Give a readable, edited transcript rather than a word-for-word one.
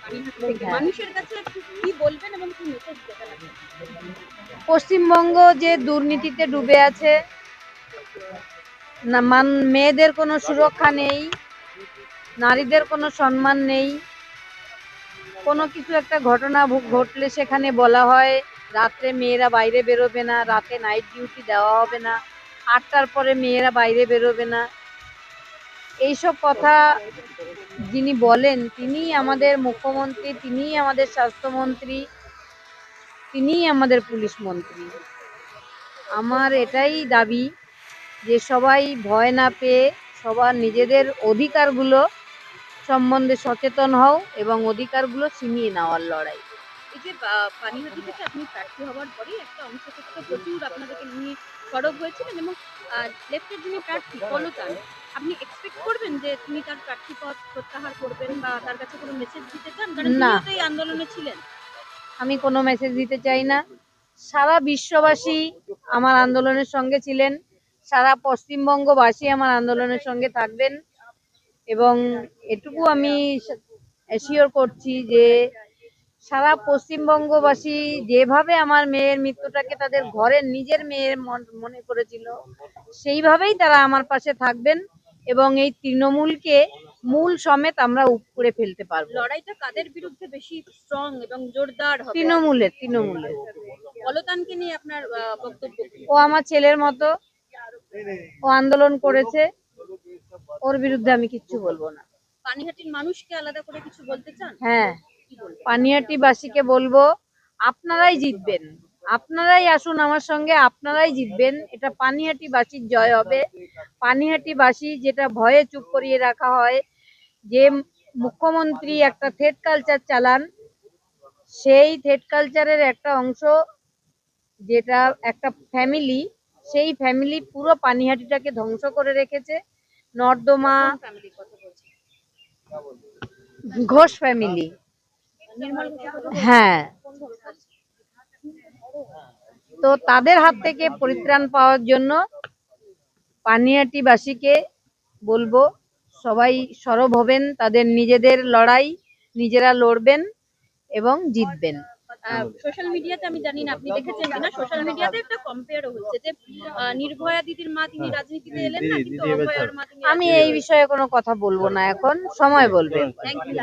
পানিহাটি ঠিক, থেকে হ্যাঁ। মানুষের কাছে কি বলবেন এবং কি মেসেজ দেবেন আপনি? পশ্চিমবঙ্গ যে দুর্নীতিতে ডুবে আছে, না মেয়েদের কোনো সুরক্ষা নেই, নারীদের কোনো সম্মান নেই। কোনো কিছু একটা ঘটনা ঘটলে সেখানে বলা হয় রাত্রে মেয়েরা বাইরে বেরোবে না, রাতে নাইট ডিউটি দেওয়া হবে না, 8টার পরে মেয়েরা বাইরে বেরোবে না। এইসব কথা যিনি বলেন তিনিই আমাদের মুখ্যমন্ত্রী, তিনিই আমাদের স্বাস্থ্যমন্ত্রী, তিনিই আমাদের পুলিশ মন্ত্রী। আমার এটাই দাবি যে সবাই ভয় না পেয়ে সবার নিজেদের অধিকারগুলো সম্বন্ধে সচেতন হও এবং অধিকারগুলো ছিনিয়ে নেওয়ার লড়াই। এই যে পানিহাটি থেকে আপনি প্রার্থী হওয়ার পরেই একটা অংশ থেকে তো প্রচুর আপনাদেরকে নিয়ে সরব হয়েছিলেন এবং লেফটের যিনি প্রার্থী পলতান, আপনি এক্সপেক্ট করবেন যে তিনি তার প্রার্থী পদ প্রত্যাহার করবেন বা তার কাছে কোনো মেসেজ দিতে চান, কারণ না, তিনিও তো এই আন্দোলনে ছিলেন। আমি কোনো মেসেজ দিতে চাই না। সারা বিশ্ববাসী আমার আন্দোলনের সঙ্গে ছিলেন, সারা পশ্চিমবঙ্গবাসী আমার আন্দোলনের সঙ্গে থাকবেন এবং এটুকু আমি অ্যাসিওর করছি যে সারা পশ্চিমবঙ্গবাসী যেভাবে আমার মেয়ের মৃত্যুটাকে তাদের ঘরের নিজের মেয়ের মনে করেছিল, সেইভাবেই তারা আমার পাশে থাকবেন এবং এই তৃণমূলকে মূল সমেত আমরা উপড়ে ফেলতে পারবো। লড়াইটা কাদের বিরুদ্ধে বেশি স্ট্রং এবং জোরদার হবে? তৃণমূলের। পলতানকে নিয়ে আপনার বক্তব্য কি? ও আমার ছেলের মতো, ও আন্দোলন করেছে, ওর বিরুদ্ধে আমি কিচ্ছু বলবো না। পানিহাটির মানুষকে আলাদা করে কিছু বলতে চান? হ্যাঁ, কি বলবেন? পানিহাটিবাসীকে বলবো আপনারাই জিতবেন, আপনারাই আসুন আমার সঙ্গে, আপনারাই জিতবেন। এটা পানিহাটিবাসীর জয় হবে। পানিহাটিবাসী যেটা ভয়ে চুপ করিয়ে রাখা হয়, যে মুখ্যমন্ত্রী একটা থ্রেড কালচার চালান, সেই থ্রেড কালচারের একটা অংশ, যেটা একটা ফ্যামিলি, সেই ফ্যামিলি পুরো পানিহাটিটাকে ধ্বংস করে রেখেছে। নর্দমা, কোন ফ্যামিলির কথা বলছেন? ঘোষ ফ্যামিলি। নির্মল ঘোষের কথা বলছেন? হ্যাঁ, কোন ঘোষ? তো তাদের হাত থেকে পরিত্রাণ পাওয়ার জন্য পানিহাটিবাসীকে বলবো সবাই সরব হবেন, তাদের নিজেদের লড়াই নিজেরা লড়বেন এবং জিতবেন। সোশ্যাল মিডিয়াতে আমি জানি না আপনি দেখেছেন কিনা, সোশ্যাল মিডিয়াতে একটা কম্পেয়ারও হচ্ছে যে নির্ভয়া দিদির মা তিনি রাজনীতিতে এলেন না, কিন্তু অভয়ার মা তিনি আমি এই বিষয়ে কোনো কথা বলবো না, এখন সময় বলবে। Thank you.